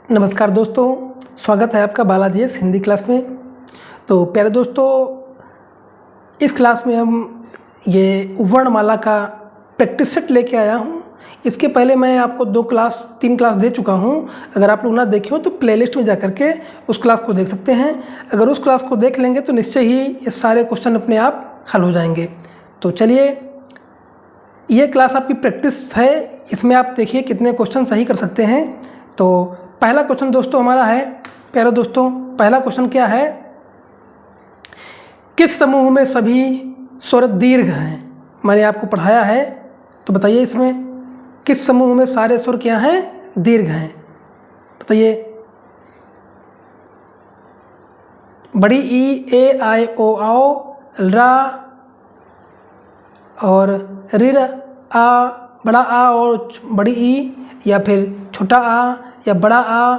नमस्कार दोस्तों, स्वागत है आपका बालाजी एस हिंदी क्लास में। तो प्यारे दोस्तों, इस क्लास में हम ये वर्णमाला का प्रैक्टिस सेट लेके आया हूँ। इसके पहले मैं आपको 3 क्लास दे चुका हूँ। अगर आप लोग ना देखे हो तो प्लेलिस्ट में जा कर के उस क्लास को देख सकते हैं। अगर उस क्लास को देख लेंगे तो निश्चय ही ये सारे क्वेश्चन अपने आप हल हो जाएंगे। तो चलिए, ये क्लास आपकी प्रैक्टिस है, इसमें आप देखिए कितने क्वेश्चन सही कर सकते हैं। तो पहला क्वेश्चन दोस्तों हमारा है, प्यारे दोस्तों, पहला क्वेश्चन क्या है, किस समूह में सभी स्वर दीर्घ हैं? मैंने आपको पढ़ाया है, तो बताइए इसमें किस समूह में सारे स्वर क्या हैं? दीर्घ हैं। बताइए। बड़ी ई, ए, आई, ओ, आओ, रा और रिर, आ, बड़ा आ और बड़ी ई, या फिर छोटा आ या बड़ा आ,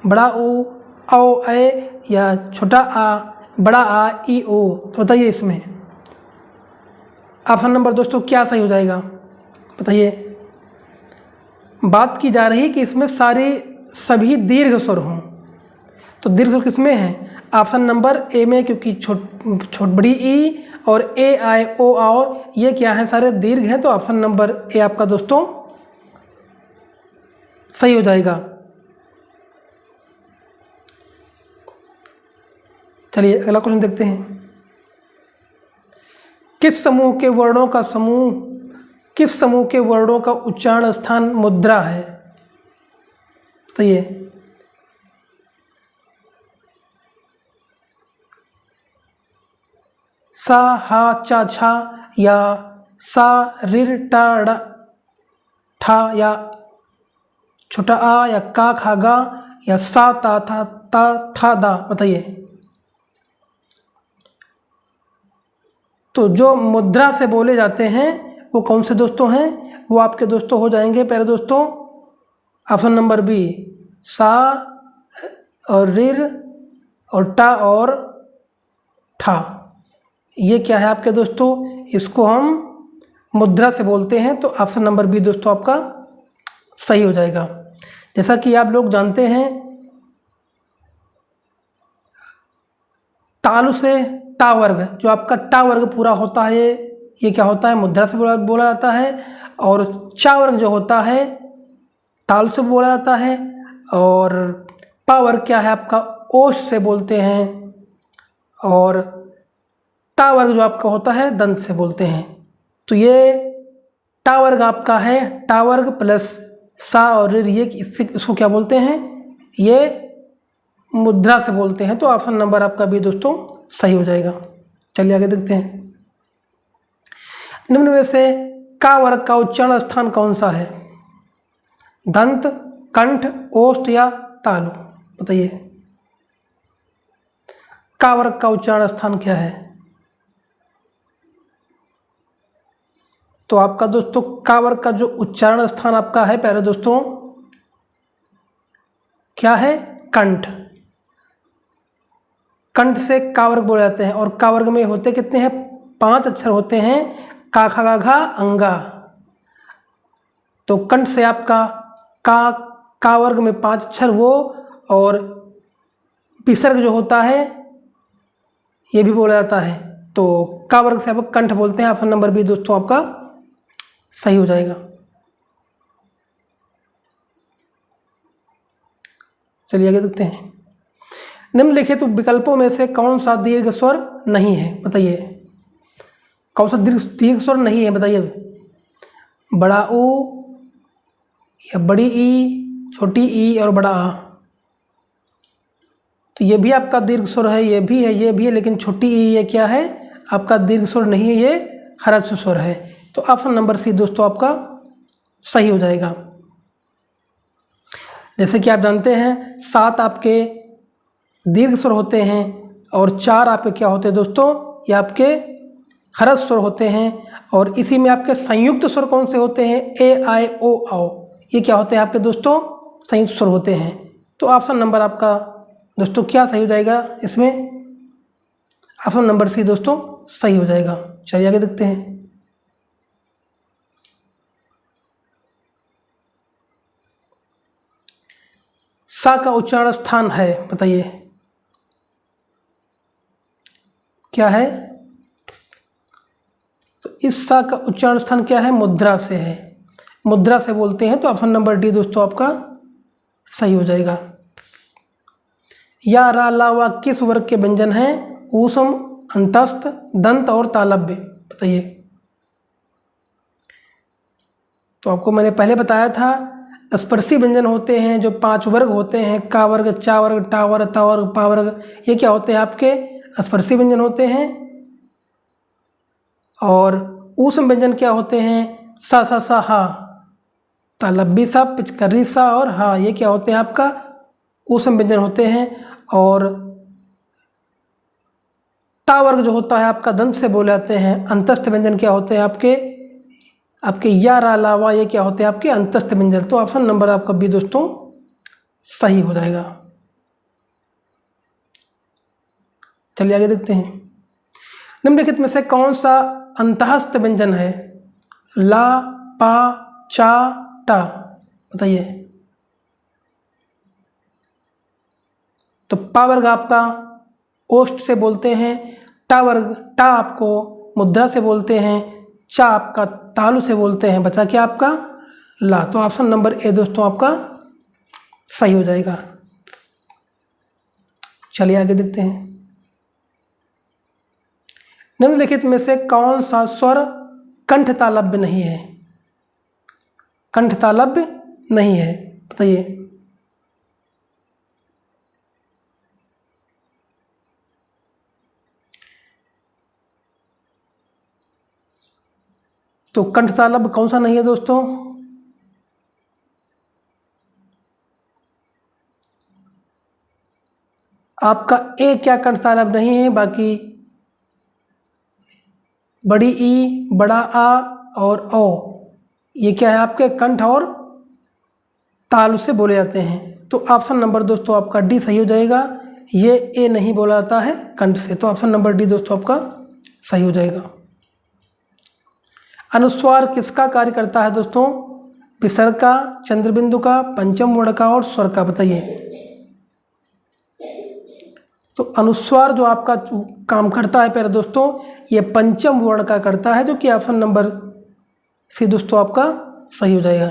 बड़ा ऊ, औ, ए, या छोटा आ, बड़ा आ, ई, ओ। तो बताइए इसमें ऑप्शन नंबर दोस्तों क्या सही हो जाएगा? बताइए। बात की जा रही कि इसमें सभी दीर्घ स्वर हों, तो दीर्घ स्वर किसमें है? ऑप्शन नंबर ए में, क्योंकि बड़ी ई और ए, आई, ओ, आओ ये क्या है? सारे दीर्घ हैं। तो ऑप्शन नंबर ए आपका दोस्तों सही हो जाएगा। चलिए अगला क्वेश्चन देखते हैं। किस समूह के वर्णों का उच्चारण स्थान मुद्रा है? बताइए। सा, हा, चा, छा, या सा, रिर, टा, ड़ा, ठा, या छोटा आ, या का, खा, गा, या सा, ता, था, दा। बताइए। तो जो मुद्रा से बोले जाते हैं वो कौन से दोस्तों हैं? वो आपके दोस्तों हो जाएंगे प्यारे दोस्तों, ऑप्शन नंबर बी, सा और रिर और टा और ठा। ये क्या है आपके दोस्तों? इसको हम मुद्रा से बोलते हैं। तो ऑप्शन नंबर बी दोस्तों आपका सही हो जाएगा। जैसा कि आप लोग जानते हैं, तालु से ता वर्ग, जो आपका टा वर्ग पूरा होता है ये क्या होता है? मुद्रा से बोला जाता है। और चा वर्ग जो होता है तालु से बोला जाता है। और पा वर्ग क्या है आपका? ओश से बोलते हैं। और ता वर्ग जो आपका होता है दंत से बोलते हैं। तो ये टा वर्ग आपका है, टा वर्ग प्लस सा और रिर, ये इसको क्या बोलते हैं? ये मुद्रा से बोलते हैं। तो ऑप्शन नंबर आपका भी दोस्तों सही हो जाएगा। चलिए आगे देखते हैं। निम्न में से का वर्ग का उच्चारण स्थान कौन सा है? दंत, कंठ, ओष्ठ या तालु? बताइए। का वर्ग का उच्चारण स्थान क्या है? तो आपका दोस्तों का वर्ग का जो उच्चारण स्थान आपका है प्यारे दोस्तों क्या है? कंठ। कंठ से का वर्ग बोले जाते हैं। और का वर्ग में होते कितने हैं? 5 अक्षर होते हैं, का, खा, गा, घा, अंगा। तो कंठ से आपका का वर्ग में 5 अक्षर वो, और विसर्ग जो होता है ये भी बोला जाता है। तो का वर्ग से आप कंठ बोलते हैं। ऑप्शन नंबर बी दोस्तों आपका सही हो जाएगा। चलिए आगे देखते हैं। निम्नलिखित विकल्पों में से कौन सा दीर्घ स्वर नहीं है? बताइए। कौन सा दीर्घ स्वर नहीं है? बताइए। बड़ा ऊ या बड़ी ई, छोटी ई और बड़ा आ। तो ये भी आपका दीर्घ स्वर है, ये भी है, लेकिन छोटी ई ये क्या है? आपका दीर्घ स्वर नहीं है, ये ह्रस्व स्वर है। तो ऑप्शन नंबर सी दोस्तों आपका सही हो जाएगा। जैसे कि आप जानते हैं 7 आपके दीर्घ स्वर होते हैं और 4 आपके क्या होते हैं दोस्तों? ये आपके ह्रस्व स्वर होते हैं। और इसी में आपके संयुक्त स्वर कौन से होते हैं? ए, आई, ओ, आओ, ये क्या होते हैं आपके दोस्तों? संयुक्त स्वर होते हैं। तो ऑप्शन नंबर आपका दोस्तों क्या सही हो जाएगा इसमें? ऑप्शन नंबर सी दोस्तों सही हो जाएगा। चलिए आगे देखते हैं। सा का उच्चारण स्थान है, बताइए क्या है? तो इस सा का उच्चारण स्थान क्या है? मुद्रा से है, मुद्रा से बोलते हैं। तो ऑप्शन नंबर डी दोस्तों आपका सही हो जाएगा। या रा ला वा किस वर्ग के व्यंजन हैं? ऊष्म, अंतस्थ, दंत और तालव्य, बताइए। तो आपको मैंने पहले बताया था स्पर्शी व्यंजन होते हैं जो 5 वर्ग होते हैं, का वर्ग, चा वर्ग, टा वर्ग, ता वर्ग, पा वर्ग, ये क्या होते हैं? आपके स्पर्शी व्यंजन होते हैं। और ऊष्म व्यंजन क्या होते हैं? सा सा सा हा, तालव्य सा, पिचकर्री सा और हा, ये क्या होते हैं? आपका ऊष्म व्यंजन होते हैं। और ता वर्ग जो होता है आपका दंत से बोले जाते हैं। अंतस्थ व्यंजन क्या होते हैं? आपके या रा ला वा, ये क्या होते हैं? आपके अंतस्थ व्यंजन। तो ऑप्शन नंबर आपका बी दोस्तों सही हो जाएगा। चलिए आगे देखते हैं। निम्नलिखित में से कौन सा अंतस्थ व्यंजन है? ला, पा, चा, टा, बताइए। तो पा वर्ग आपका ओष्ठ से बोलते हैं, टा वर्ग, टा आपको मुद्रा से बोलते हैं, चा आपका तालु से बोलते हैं, बचा क्या आपका? ला। तो ऑप्शन नंबर ए दोस्तों आपका सही हो जाएगा। चलिए आगे देखते हैं। निम्नलिखित में से कौन सा स्वर कंठ तालव्य नहीं है? कंठ तालव्य नहीं है, बताइए। तो कंठ तालव्य कौन सा नहीं है दोस्तों? आपका ए क्या कंठ तालव्य नहीं है? बाकी बड़ी ई, बड़ा आ और ओ, ये क्या है? आपके कंठ और तालु से बोले जाते हैं। तो ऑप्शन नंबर दोस्तों आपका डी सही हो जाएगा। ये ए नहीं बोला जाता है कंठ से। तो ऑप्शन नंबर डी दोस्तों आपका सही हो जाएगा। अनुस्वार किसका कार्य करता है दोस्तों? विसर्ग का, चंद्रबिंदु का, पंचम वर्ण का और स्वर का, बताइए। तो अनुस्वार जो आपका काम करता है प्यारे दोस्तों, ये पंचम वर्ण का करता है, जो कि ऑप्शन नंबर सी दोस्तों आपका सही हो जाएगा।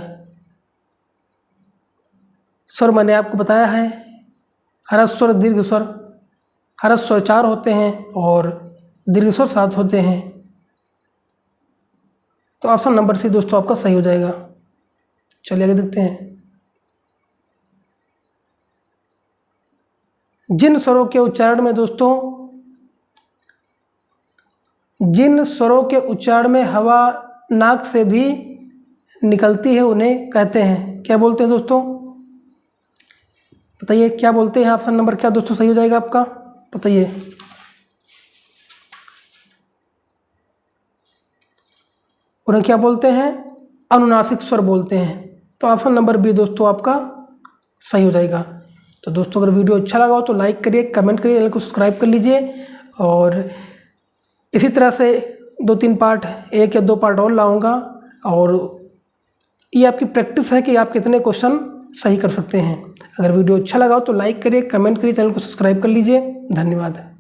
स्वर मैंने आपको बताया है, ह्रस्व स्वर, दीर्घ स्वर। ह्रस्व स्वर 4 होते हैं और दीर्घ स्वर 7 होते हैं। तो ऑप्शन नंबर सी दोस्तों आपका सही हो जाएगा। चलिए आगे देखते हैं। जिन स्वरों के उच्चारण में दोस्तों, जिन स्वरों के उच्चारण में हवा नाक से भी निकलती है उन्हें कहते हैं, क्या बोलते हैं दोस्तों? बताइए क्या बोलते हैं? ऑप्शन नंबर क्या दोस्तों सही हो जाएगा आपका? बताइए। उन्हें क्या बोलते हैं? अनुनासिक स्वर बोलते हैं। तो ऑप्शन नंबर बी दोस्तों आपका सही हो जाएगा। तो दोस्तों अगर वीडियो अच्छा लगा हो तो लाइक करिए, कमेंट करिए, चैनल को सब्सक्राइब कर लीजिए। और इसी तरह से 2-3 पार्ट, 1 या 2 पार्ट और लाऊंगा। और ये आपकी प्रैक्टिस है कि आप कितने क्वेश्चन सही कर सकते हैं। अगर वीडियो अच्छा लगा हो तो लाइक करिए, कमेंट करिए, चैनल को सब्सक्राइब कर लीजिए। धन्यवाद।